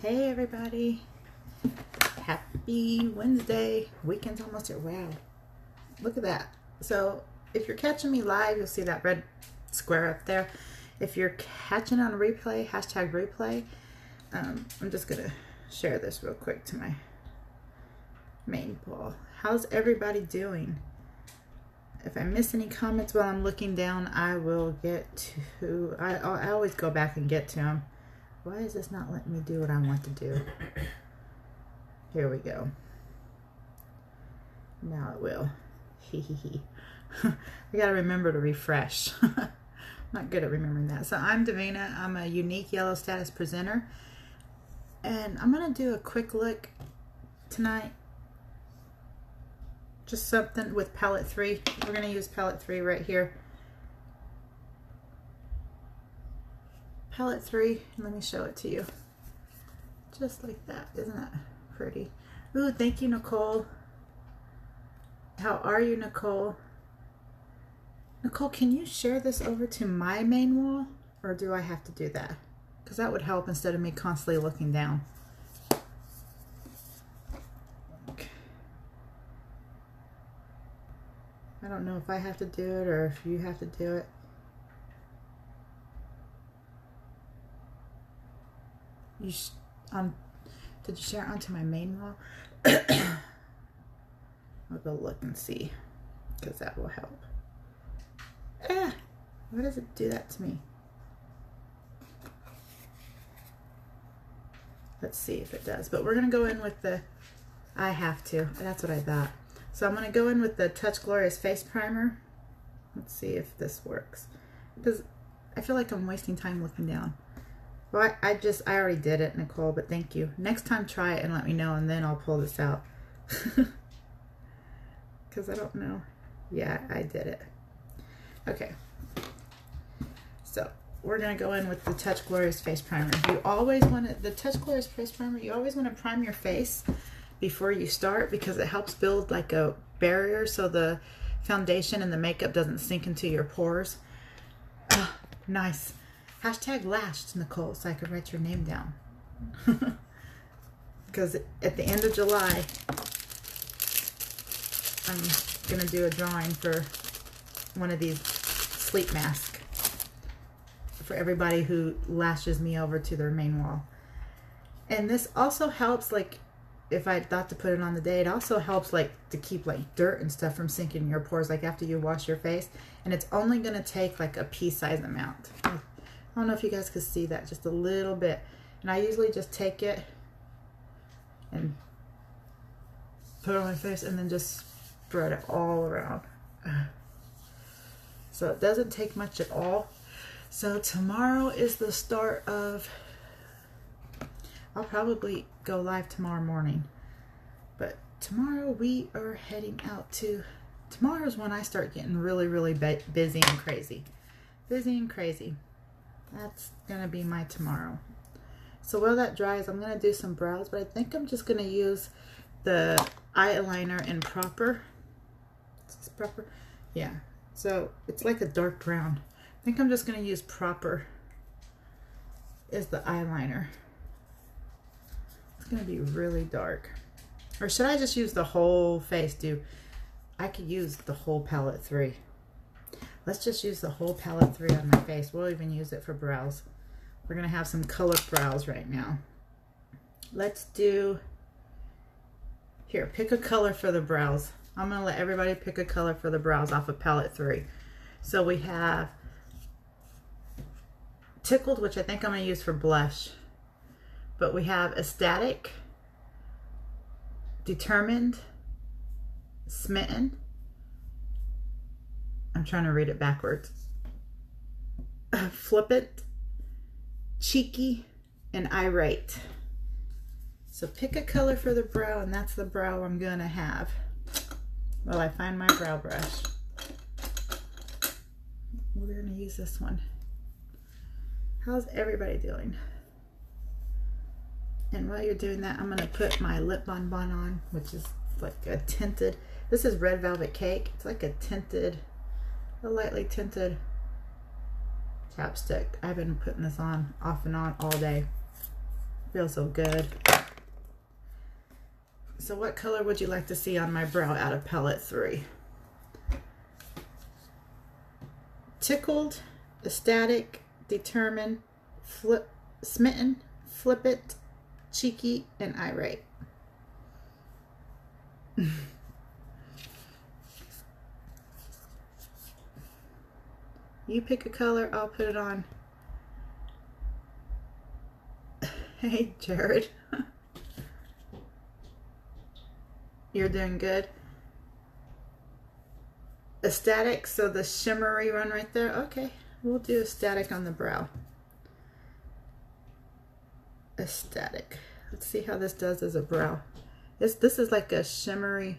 Hey everybody, happy Wednesday. Weekend's almost here. Wow, look at that. So if you're catching me live, you'll see that red square up there. If you're catching on replay, hashtag replay, I'm just gonna share this real quick to my main poll. How's everybody doing? If I miss any comments while I'm looking down, I will get to, I always go back and get to them. Why is this not letting me do what I want to do? Here we go. Now it will. I gotta remember to refresh. I'm not good at remembering that. So I'm Davina. I'm a unique yellow status presenter. And I'm gonna do a quick look tonight. Just something with palette 3. We're gonna use palette 3 right here. Palette 3, let me show it to you. Just like that, isn't that pretty? Ooh, thank you, Nicole. How are you, Nicole? Nicole, can you share this over to my main wall? Or do I have to do that? Because that would help instead of me constantly looking down. Okay. I don't know if I have to do it or if you have to do it. Did you share it onto my main wall? I'll go look and see, because that will help. Why does it do that to me? Let's see if it does. But we're going to go in with the, I have to. That's what I thought. So I'm going to go in with the Touch Glorious Face Primer. Let's see if this works. Because I feel like I'm wasting time looking down. Well, I already did it, Nicole, but thank you. Next time, try it and let me know, and then I'll pull this out. Because I don't know. Yeah, I did it. Okay. So, we're going to go in with the Touch Glorious Face Primer. You always want to, the Touch Glorious Face Primer, you always want to prime your face before you start, because it helps build like a barrier so the foundation and the makeup doesn't sink into your pores. Oh, nice. Hashtag lashed, Nicole, so I could write your name down. Because at the end of July, I'm going to do a drawing for one of these sleep masks for everybody who lashes me over to their main wall. And this also helps, like, if I thought to put it on the day, it also helps, like, to keep, like, dirt and stuff from sinking in your pores, like, after you wash your face. And it's only going to take, like, a pea-sized amount. I don't know if you guys could see that, just a little bit. And I usually just take it and put it on my face and then just spread it all around. So it doesn't take much at all. So tomorrow is the start of, I'll probably go live tomorrow morning. But tomorrow we are heading out to, tomorrow's when I start getting really, really busy and crazy. Busy and crazy. That's going to be my tomorrow. So while that dries, I'm going to do some brows, but I think I'm just going to use the eyeliner in Proper. Is this Proper? Yeah. So it's like a dark brown. I think I'm just going to use Proper as the eyeliner. It's going to be really dark. Or should I just use the whole face, dude? I could use the whole palette 3. Let's just use the whole palette 3 on my face. We'll even use it for brows. We're going to have some colored brows right now. Let's do, here, pick a color for the brows. I'm going to let everybody pick a color for the brows off of palette 3. So we have Tickled, which I think I'm going to use for blush. But we have Ecstatic, Determined, Smitten. I'm trying to read it backwards. Flippant, Cheeky, and Irate. So pick a color for the brow, and that's the brow I'm going to have. Well, I find my brow brush. We're going to use this one. How's everybody doing? And while you're doing that, I'm going to put my lip bonbon on, which is like a tinted, this is Red Velvet Cake. It's like a tinted, a lightly tinted chapstick. I've been putting this on off and on all day. Feels so good. So what color would you like to see on my brow out of palette 3? Tickled, ecstatic, determined, smitten, flippant, cheeky, and irate. You pick a color, I'll put it on. Hey, Jared. You're doing good. Ecstatic, so the shimmery one right there. Okay, we'll do ecstatic on the brow. Ecstatic. Let's see how this does as a brow. This is like a shimmery.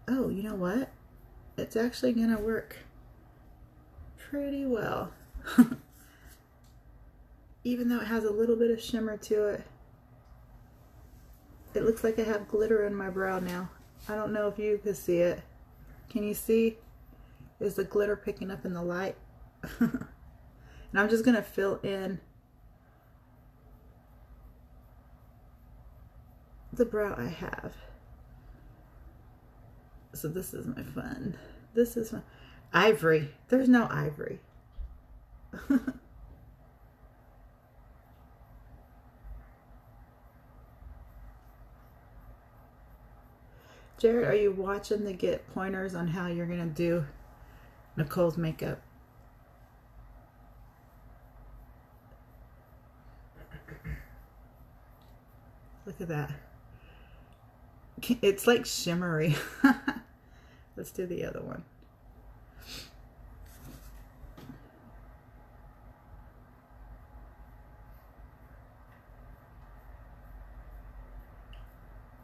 Oh, you know what? It's actually gonna work pretty well. Even though it has a little bit of shimmer to it. It looks like I have glitter in my brow now. I don't know if you can see it. Can you see? Is the glitter picking up in the light? And I'm just gonna fill in the brow I have. So this is my fun. This is my ivory. There's no ivory. Jared, are you watching to get pointers on how you're gonna do Nicole's makeup? Look at that. It's like shimmery. Let's do the other one.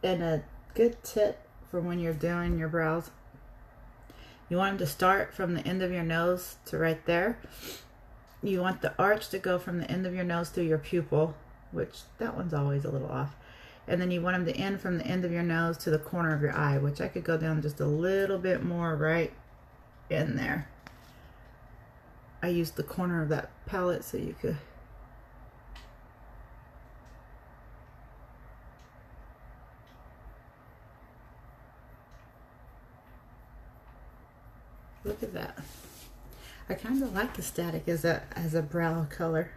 And a good tip for when you're doing your brows, you want them to start from the end of your nose to right there. You want the arch to go from the end of your nose to your pupil, which that one's always a little off. And then you want them to end from the end of your nose to the corner of your eye, which I could go down just a little bit more right in there. I used the corner of that palette so you could. Look at that. I kind of like the static as a brow color.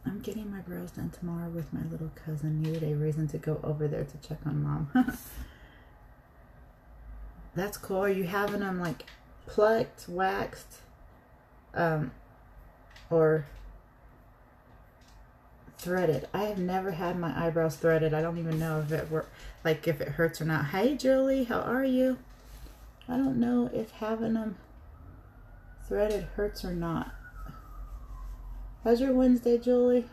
I'm getting my brows done tomorrow with my little cousin. Needed a reason to go over there to check on Mom. That's cool. Are you having them like plucked, waxed, or threaded? I have never had my eyebrows threaded. I don't even know if it if it hurts or not. Hey Julie, how are you? I don't know if having them threaded hurts or not. How's your Wednesday, Julie?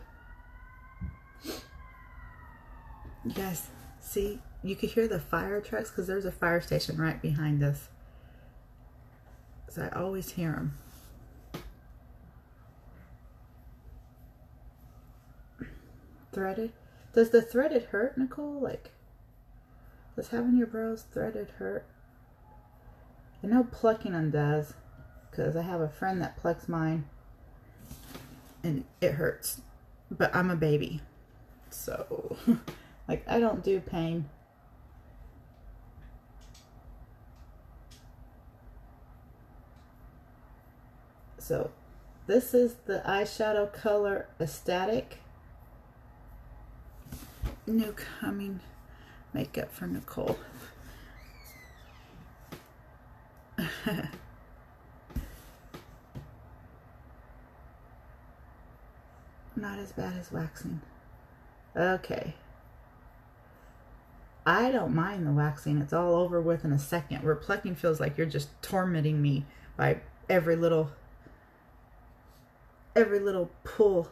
You guys see, you could hear the fire trucks because there's a fire station right behind us. So I always hear them. Threaded? Does the threaded hurt, Nicole? Like, does having your brows threaded hurt? I know plucking them does, because I have a friend that plucks mine and it hurts, but I'm a baby, so like I don't do pain. So this is the eyeshadow color Ecstatic. New coming makeup for Nicole. Not as bad as waxing. Okay. I don't mind the waxing. It's all over with in a second. Where plucking feels like you're just tormenting me by every little pull.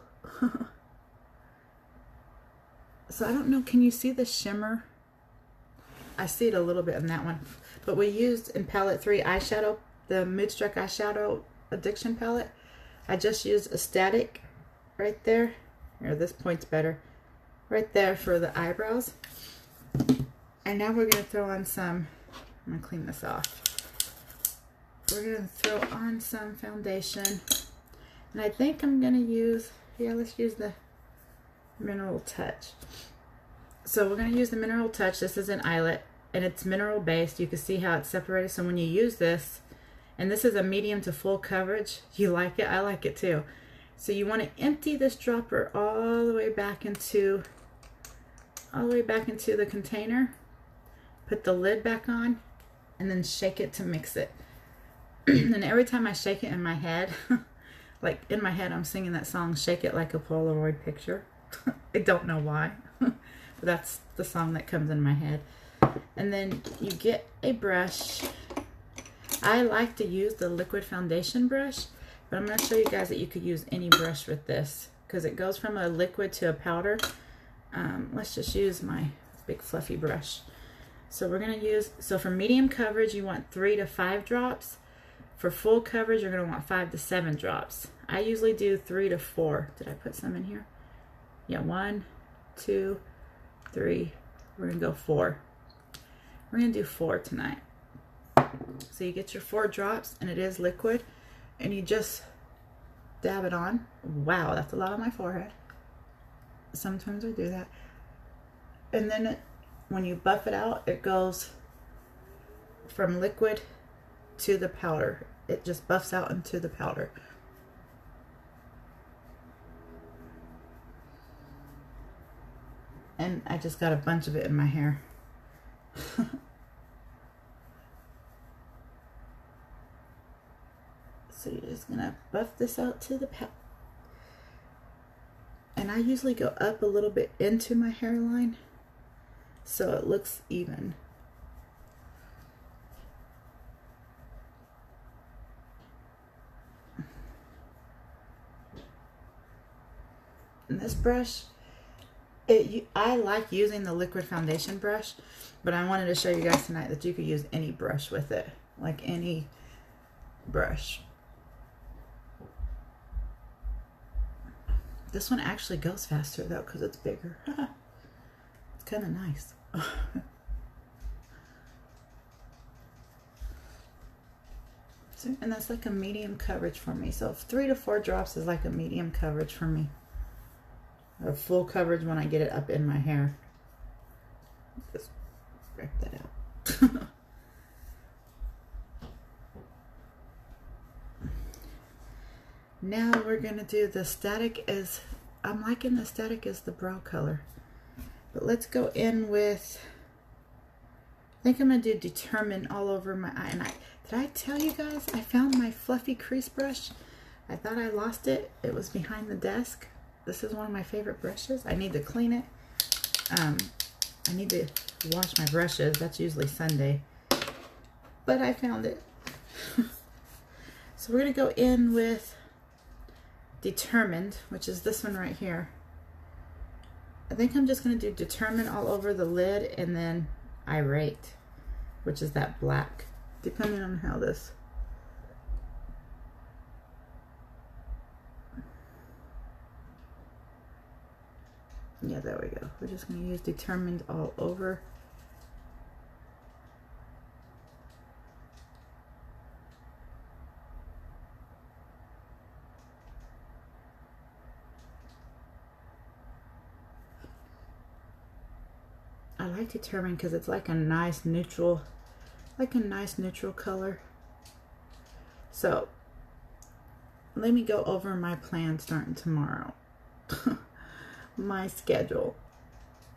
So I don't know, can you see the shimmer? I see it a little bit in that one. But we used in palette 3 eyeshadow, the Moodstruck eyeshadow addiction palette. I just used Ecstatic right there. Here, this point's better. Right there for the eyebrows. And now we're going to throw on some, I'm going to clean this off. we're going to throw on some foundation. And I think I'm going to use, let's use the Mineral Touch. So we're going to use the Mineral Touch. This is an eyelet, and it's mineral based. You can see how it's separated. So when you use this, and this is a medium to full coverage, you like it? I like it too. So you want to empty this dropper all the way back into the container. Put the lid back on, and then shake it to mix it. And every time I shake it in my head, like in my head, I'm singing that song, Shake It Like a Polaroid Picture. I don't know why, but that's the song that comes in my head. And then you get a brush. I like to use the liquid foundation brush, but I'm going to show you guys that you could use any brush with this because it goes from a liquid to a powder. Let's just use my big fluffy brush. So we're going to use, so for medium coverage, you want 3 to 5 drops. For full coverage, you're going to want 5 to 7 drops. I usually do 3 to 4. Did I put some in here? Yeah, 1, 2, 3. We're going to go 4. We're going to do 4 tonight. So you get your 4 drops, and it is liquid, and you just dab it on. Wow, that's a lot on my forehead. Sometimes I do that. And then when you buff it out, it goes from liquid to the powder. It just buffs out into the powder. And I just got a bunch of it in my hair. So you're just gonna buff this out to the powder. And I usually go up a little bit into my hairline so it looks even. And this brush, I like using the liquid foundation brush, but I wanted to show you guys tonight that you could use any brush with it, like any brush. This one actually goes faster though because it's bigger. It's kind of nice. So, and that's like a medium coverage for me. So 3 to 4 drops is like a medium coverage for me. Or full coverage when I get it up in my hair. Just rip that out. Now we're going to do the static as, I'm liking the static as the brow color. But let's go in with, I think I'm going to do Determined all over my eye. And did I tell you guys I found my fluffy crease brush? I thought I lost it. It was behind the desk. This is one of my favorite brushes. I need to clean it. I need to wash my brushes. That's usually Sunday. But I found it. So we're going to go in with Determined, which is this one right here. I think I'm just going to do Determined all over the lid and then Irate, which is that black, depending on how this. Yeah, there we go. We're just going to use Determined all over. I like Determined because it's like a nice neutral, color. So let me go over my plan starting tomorrow. My schedule.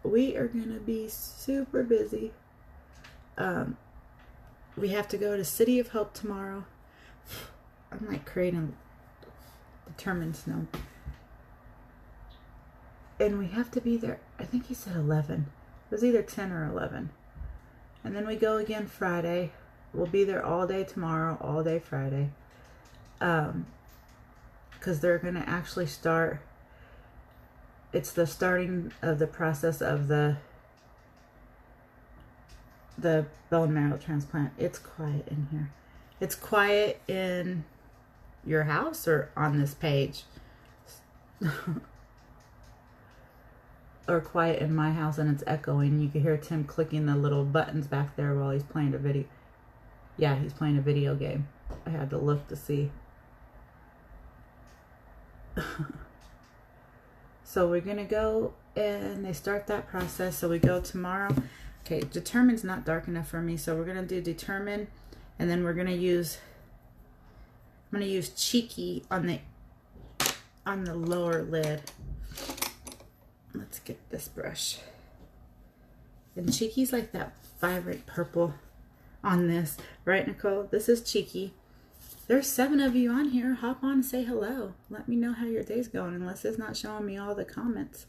We are gonna be super busy. We have to go to City of Hope tomorrow. I'm like creating Determined snow. And we have to be there, I think he said 11. It was either 10 or 11. And then we go again Friday. We'll be there all day tomorrow, all day Friday. Because they're going to actually start, it's the starting of the process of the bone marrow transplant. It's quiet in here. It's quiet in your house or on this page? Or quiet in my house and it's echoing. You can hear Tim clicking the little buttons back there while he's playing the video. Yeah, he's playing a video game. I had to look to see. So we're going to go and they start that process. So we go tomorrow. Okay, determine's not dark enough for me. So we're going to do determine. And then we're going to use, I'm going to use Cheeky on the lower lid. Let's get this brush. And Cheeky's like that vibrant purple on this. Right, Nicole? This is Cheeky. There's 7 of you on here. Hop on and say hello. Let me know how your day's going, unless it's not showing me all the comments.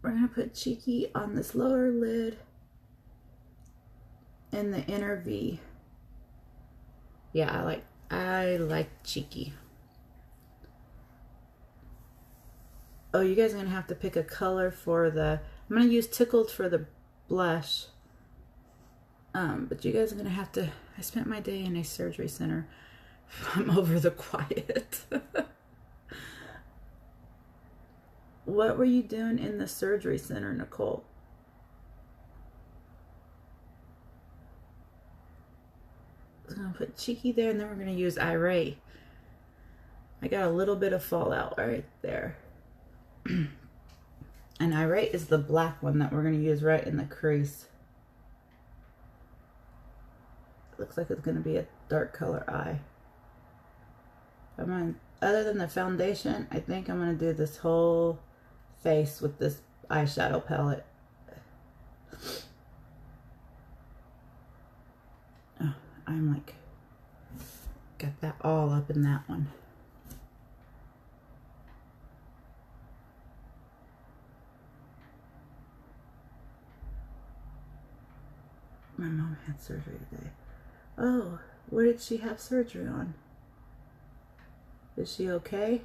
We're going to put Cheeky on this lower lid in the inner V. Yeah, I like Cheeky. Oh, you guys are going to have to pick a color for the... I'm going to use Tickled for the blush. But you guys are going to have to... I spent my day in a surgery center. I'm over the quiet. What were you doing in the surgery center, Nicole? I'm going to put Cheeky there, and then we're going to use Irate. I got a little bit of fallout right there. And Irate is the black one that we're going to use right in the crease. Looks like it's going to be a dark color eye. Other than the foundation, I think I'm going to do this whole face with this eyeshadow palette. Oh, I'm like, got that all up in that one. My mom had surgery today. Oh, what did she have surgery on? Is she okay?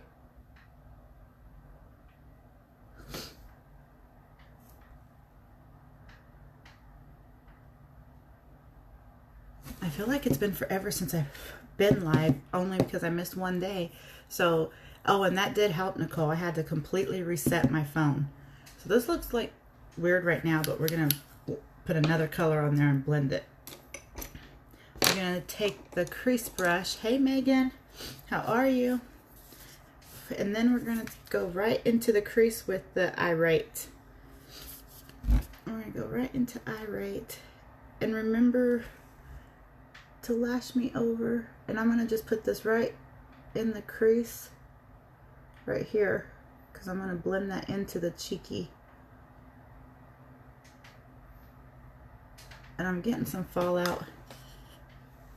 I feel like it's been forever since I've been live, only because I missed one day. So, oh, and that did help, Nicole. I had to completely reset my phone. So this looks like weird right now, but we're going to put another color on there and blend it. We're going to take the crease brush. Hey, Megan. How are you? And then we're going to go right into the crease with the Irate. We're going to go right into Irate. And remember to lash me over. And I'm going to just put this right in the crease. Right here. Because I'm going to blend that into the Cheeky. And I'm getting some fallout.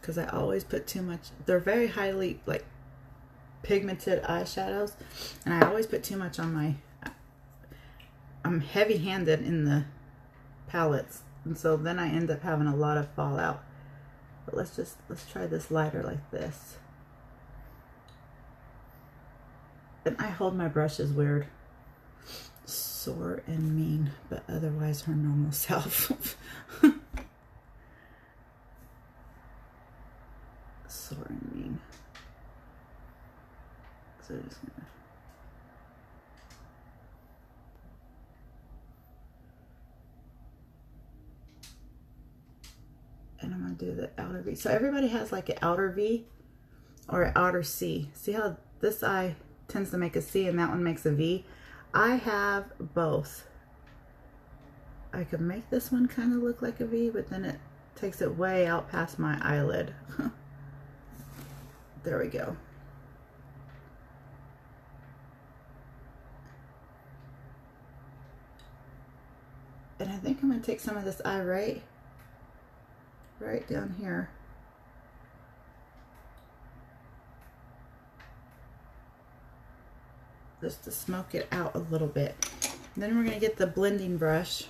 Because I always put too much. They're very highly, like, pigmented eyeshadows, and I always put too much on my... I'm heavy-handed in the palettes, and so then I end up having a lot of fallout. But let's try this lighter like this. And I hold my brushes weird. Sore and mean, but otherwise her normal self. Sore and mean. So just gonna... And I'm going to do the outer V. So everybody has like an outer V or an outer C. See how this eye tends to make a C and that one makes a V? I have both. I could make this one kind of look like a V, but then it takes it way out past my eyelid. There we go. And I think I'm going to take some of this Irate right down here. Just to smoke it out a little bit. And then we're going to get the blending brush.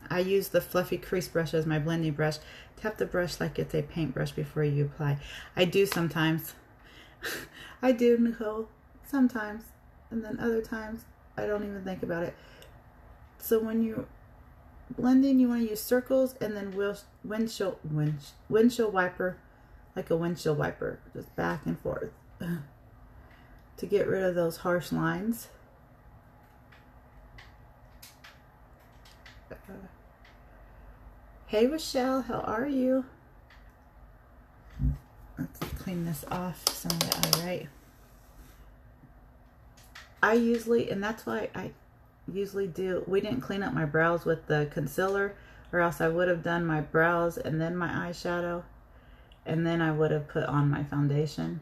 I use the fluffy crease brush as my blending brush. Tap the brush like it's a paintbrush before you apply. I do sometimes. I do, Nicole. Sometimes. And then other times, I don't even think about it. So when you blending, you want to use circles and then windshield wiper, like a windshield wiper, just back and forth to get rid of those harsh lines. Hey, Rochelle, how are you? Let's clean this off some of the Irite. I usually, and that's why I usually do, we didn't clean up my brows with the concealer, or else I would have done my brows and then my eyeshadow, and then I would have put on my foundation.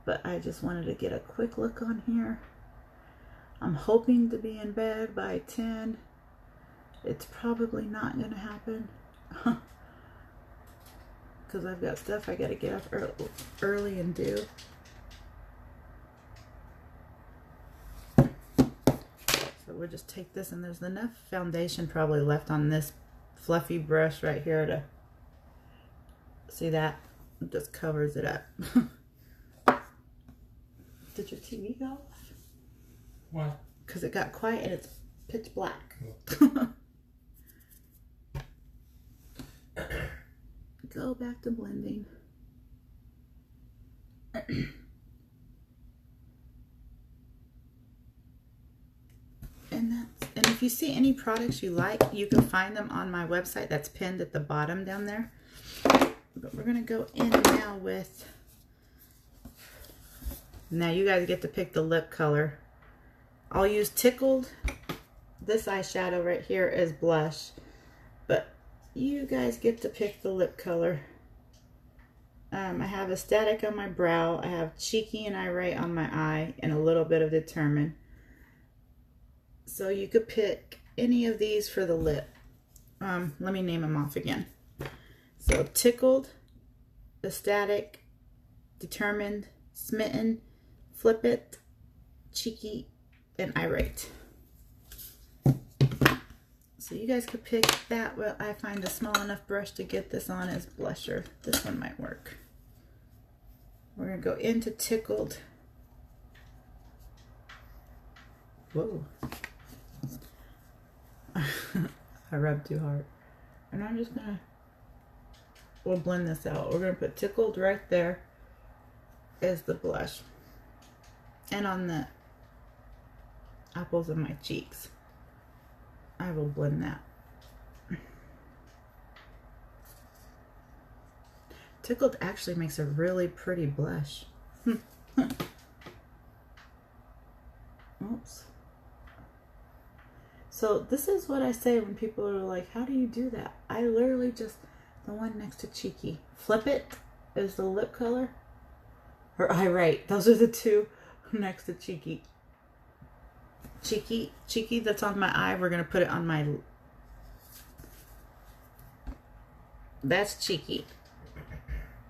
But I just wanted to get a quick look on here. I'm hoping to be in bed by 10. It's probably not going to happen. Because I've got stuff I got to get up early and do. So we'll just take this, and there's enough foundation probably left on this fluffy brush right here to see that. It just covers it up. Did your TV go off? Why? Because it got quiet and it's pitch black. Go back to blending. And if you see any products you like, you can find them on my website. That's pinned at the bottom down there. But we're gonna go in now with, now you guys get to pick the lip color. I'll use Tickled. This eyeshadow right here is blush, but you guys get to pick the lip color. I have a Static on my brow. I have Cheeky and Irite on my eye, and a little bit of Determined. So you could pick any of these for the lip. Let me name them off again. So Tickled, the Static, Determined, Smitten, Flip It, Cheeky, and Irite. So you guys could pick that. Well, I find a small enough brush to get this on as blusher. This one might work. We're going to go into Tickled. Whoa. I rubbed too hard. And I'm just going to, we'll blend this out. We're going to put Tickled right there as the blush. And on the apples of my cheeks. I will blend that. Tickled actually makes a really pretty blush. Oops. So this is what I say when people are like, how do you do that? I literally just, the one next to Cheeky. Flip It is the lip color. Or Irite. Those are the two next to Cheeky. Cheeky that's on my eye, we're going to put it on my, that's Cheeky.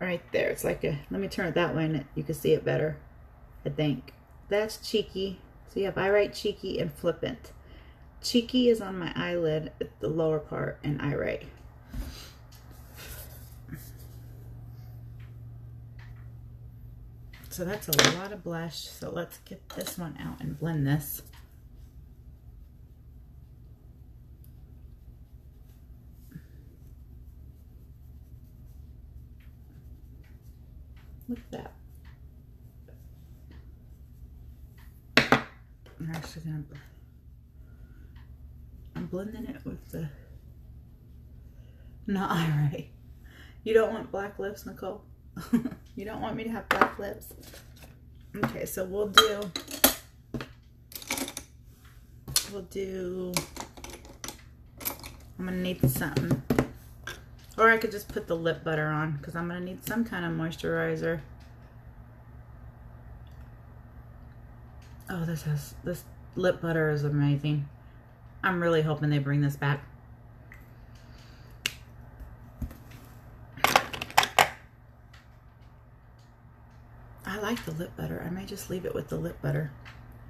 Right there. It's like a, let me turn it that way and you can see it better, I think. That's Cheeky. So you have Irite, Cheeky, and Flip It. Cheeky is on my eyelid at the lower part, and Irite. So that's a lot of blush. So let's get this one out and blend this. Look at that. I'm actually gonna, I'm blending it with the, not Irite. You don't want black lips, Nicole? You don't want me to have black lips? Okay, so we'll do, I'm gonna need something. Or I could just put the lip butter on, because I'm going to need some kind of moisturizer. Oh, this lip butter is amazing. I'm really hoping they bring this back. I like the lip butter. I may just leave it with the lip butter.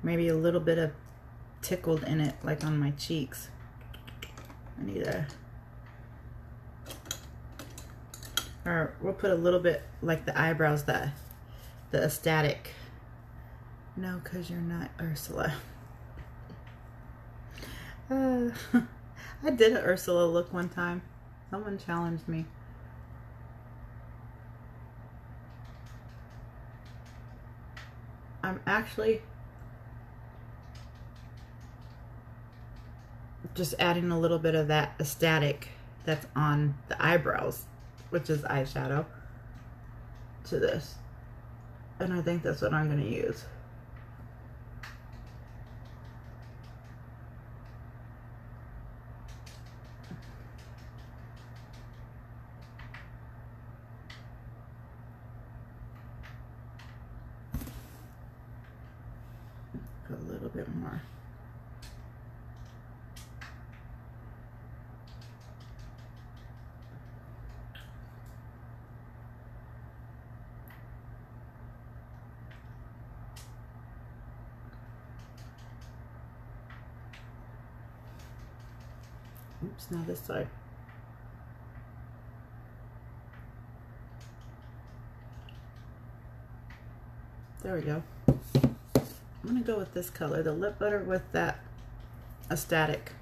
Maybe a little bit of Tickled in it, like on my cheeks. I need a... Or we'll put a little bit like the eyebrows, the Static. No, because you're not Ursula. I did an Ursula look one time. Someone challenged me. I'm actually just adding a little bit of that Static that's on the eyebrows, which is eyeshadow, to this. And I think that's what I'm going to use. Put a little bit more. Oops, now this side. There we go. I'm gonna go with this color, the lip butter with that Aesthetic.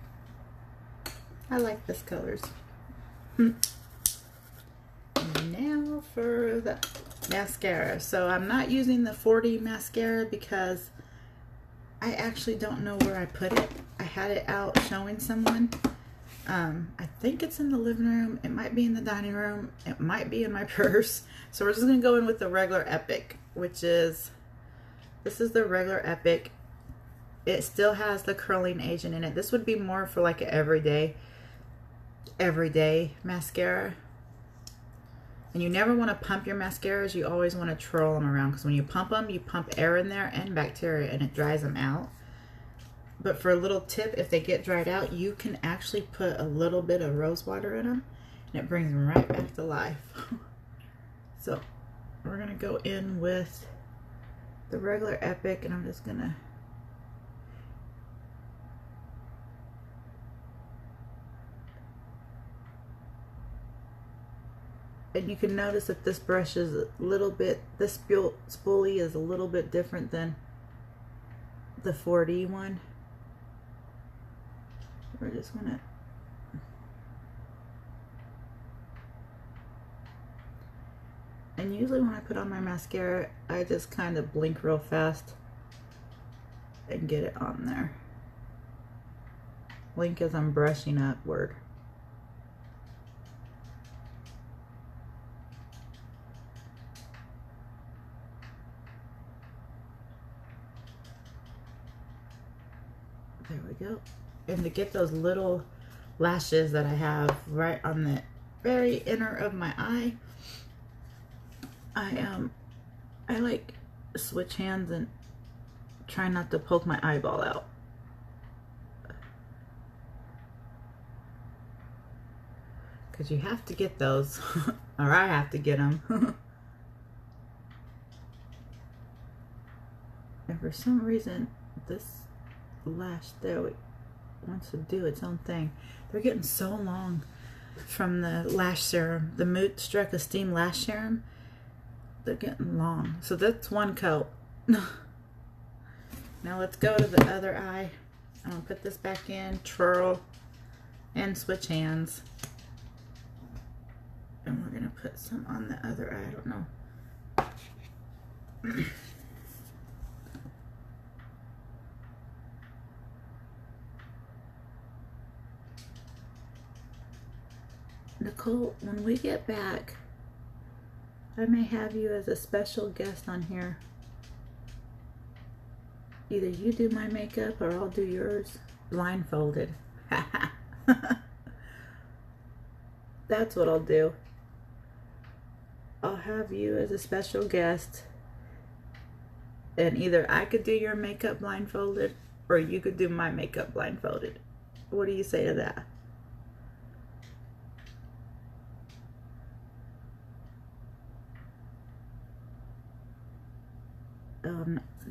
I like this colors. And now for the mascara. So I'm not using the 40 mascara because I actually don't know where I put it. I had it out showing someone. I think it's in the living room. It might be in the dining room. It might be in my purse. So we're just going to go in with the regular Epic, which is, this is the regular Epic. It still has the curling agent in it. This would be more for like an everyday mascara. And you never want to pump your mascaras. You always want to twirl them around, because when you pump them, you pump air in there and bacteria, and it dries them out. But for a little tip, if they get dried out, you can actually put a little bit of rose water in them, and it brings them right back to life. So we're going to go in with the regular Epic, and I'm just going to and you can notice that this brush is a little bit, this spoolie is a little bit different than the 4D one. We're just gonna and usually when I put on my mascara, I just kind of blink real fast and get it on there. Blink as I'm brushing upward. There we go. And to get those little lashes that I have right on the very inner of my eye, I like switch hands and try not to poke my eyeball out. Because you have to get those, or I have to get them. And for some reason, this lash there wants to do its own thing. They're getting so long from the lash serum, the Mood Struck Esteem Lash Serum. They're getting long. So that's one coat. Now let's go to the other eye. I'm gonna put this back in, twirl, and switch hands. And we're gonna put some on the other eye. I don't know. Nicole, when we get back, I may have you as a special guest on here. Either you do my makeup or I'll do yours blindfolded. That's what I'll do. I'll have you as a special guest, and either I could do your makeup blindfolded or you could do my makeup blindfolded. What do you say to that?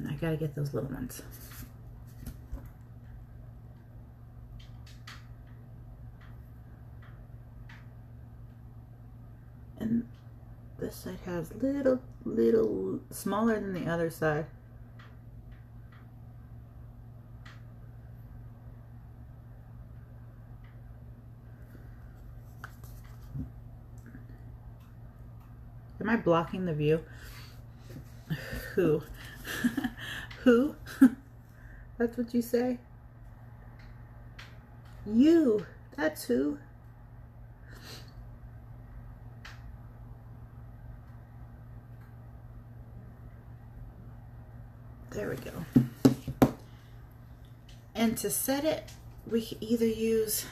I gotta get those little ones. And this side has little smaller than the other side. Am I blocking the view? Who? Who? That's what you say? You. That's who. There we go. And to set it, we can either use,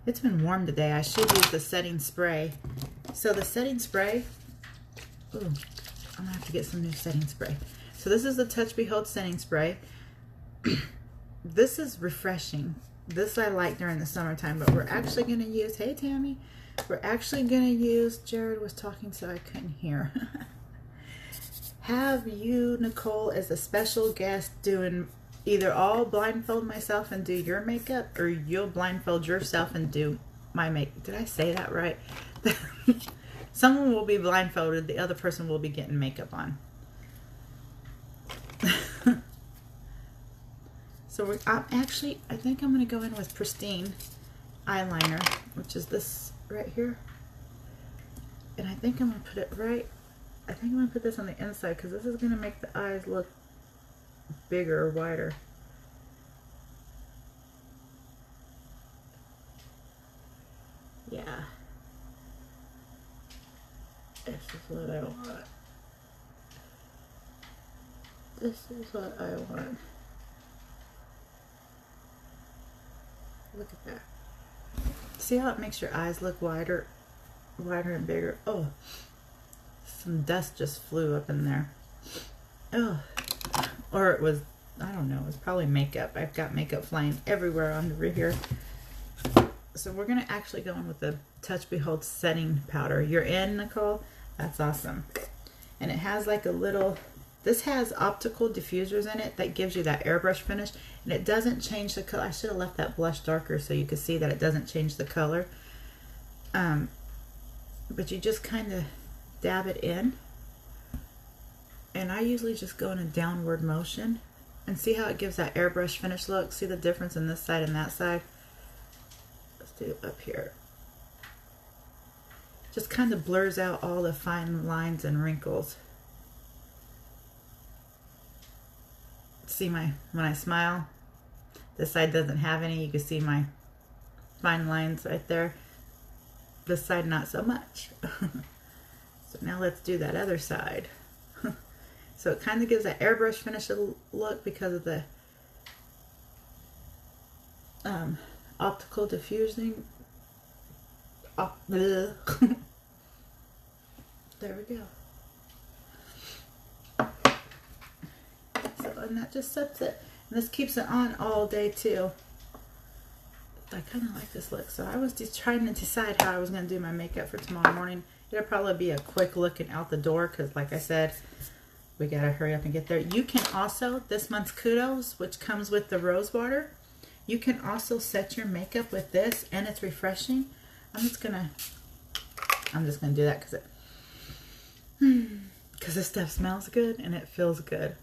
it's been warm today, I should use the setting spray. So the setting spray, ooh, I'm gonna have to get some new setting spray. So this is the Touch Behold setting spray. This is refreshing. This I like during the summertime, but we're actually gonna use, hey Tammy, we're actually gonna use, Jared was talking so I couldn't hear. Have you, Nicole, as a special guest doing either I'll blindfold myself and do your makeup, or you'll blindfold yourself and do my makeup. Did I say that right? Someone will be blindfolded, the other person will be getting makeup on. So I think I'm going to go in with Pristine eyeliner, which is this right here. And I think I'm going to put it right, I think I'm going to put this on the inside because this is going to make the eyes look bigger or wider. Yeah. This is what I want. This is what I want. Look at that. See how it makes your eyes look wider and bigger? Oh, some dust just flew up in there. Oh, or it was, I don't know, it was probably makeup. I've got makeup flying everywhere under here. So we're going to actually go in with the Touch Behold setting powder. You're in, Nicole? That's awesome. And it has like a little, this has optical diffusers in it that gives you that airbrush finish. And it doesn't change the color. I should have left that blush darker so you could see that it doesn't change the color. But you just kind of dab it in. And I usually just go in a downward motion. And see how it gives that airbrush finish look? See the difference in this side and that side? Let's do it up here. Just kind of blurs out all the fine lines and wrinkles. See when I smile, this side doesn't have any. You can see my fine lines right there. This side not so much. So now let's do that other side. So it kind of gives that airbrush finish look because of the optical diffusing. There we go. So, and that just sets it. And this keeps it on all day too. I kind of like this look. So I was just trying to decide how I was going to do my makeup for tomorrow morning. It'll probably be a quick look and out the door because like I said, we got to hurry up and get there. You can also, this month's Kudos, which comes with the rose water, you can also set your makeup with this and it's refreshing. I'm just going to do that because this stuff smells good and it feels good.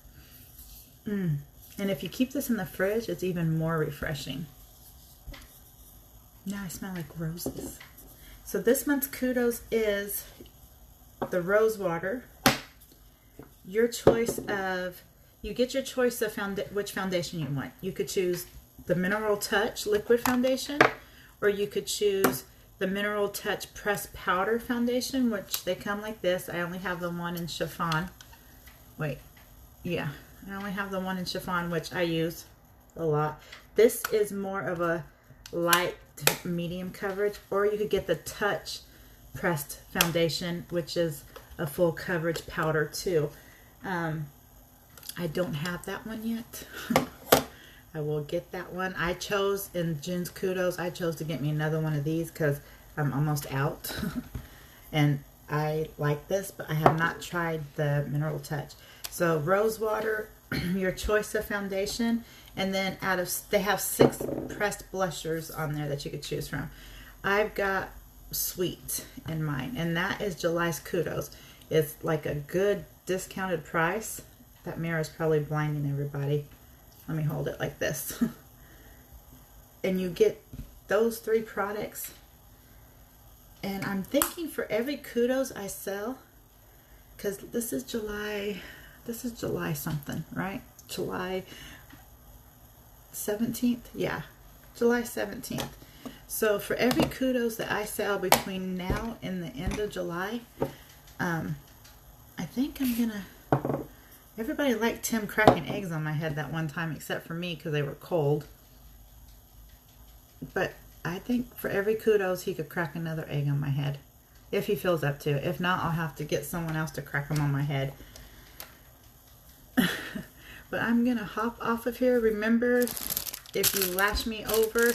And if you keep this in the fridge, it's even more refreshing. Now I smell like roses. So this month's Kudos is the rose water. Your choice of, you get your choice of which foundation you want. You could choose the Mineral Touch liquid foundation, or you could choose the Mineral Touch pressed powder foundation, which they come like this. I only have the one in chiffon. Wait, yeah, I only have the one in chiffon, which I use a lot. This is more of a light medium coverage, or you could get the Touch pressed foundation, which is a full coverage powder too. I don't have that one yet. I will get that one. I chose in June's Kudos, I chose to get me another one of these because I'm almost out. And I like this, but I have not tried the Mineral Touch. So rose water, your choice of foundation, and then they have 6 pressed blushers on there that you could choose from. I've got Sweet in mine, and that is July's Kudos. It's like a good discounted price. That mirror is probably blinding everybody. Let me hold it like this. And you get those 3 products. And I'm thinking for every Kudos I sell, because this is July something, right? July 17th? Yeah, July 17th. So for every Kudos that I sell between now and the end of July, I think I'm gonna Everybody liked Tim cracking eggs on my head that one time, except for me because they were cold. But I think for every kudos, he could crack another egg on my head. If he feels up to it. If not, I'll have to get someone else to crack them on my head. But I'm going to hop off of here. Remember, if you lash me over,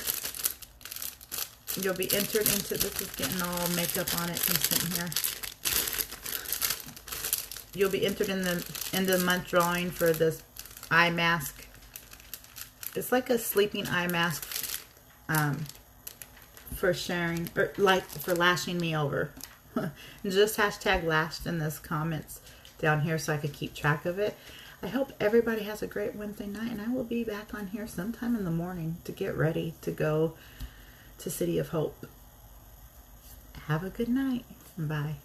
you'll be entered into, this is getting all makeup on it from sitting here. You'll be entered in the end of the month drawing for this eye mask. It's like a sleeping eye mask for sharing, or like for lashing me over. Just hashtag lashed in this comments down here so I could keep track of it. I hope everybody has a great Wednesday night, and I will be back on here sometime in the morning to get ready to go to City of Hope. Have a good night. Bye.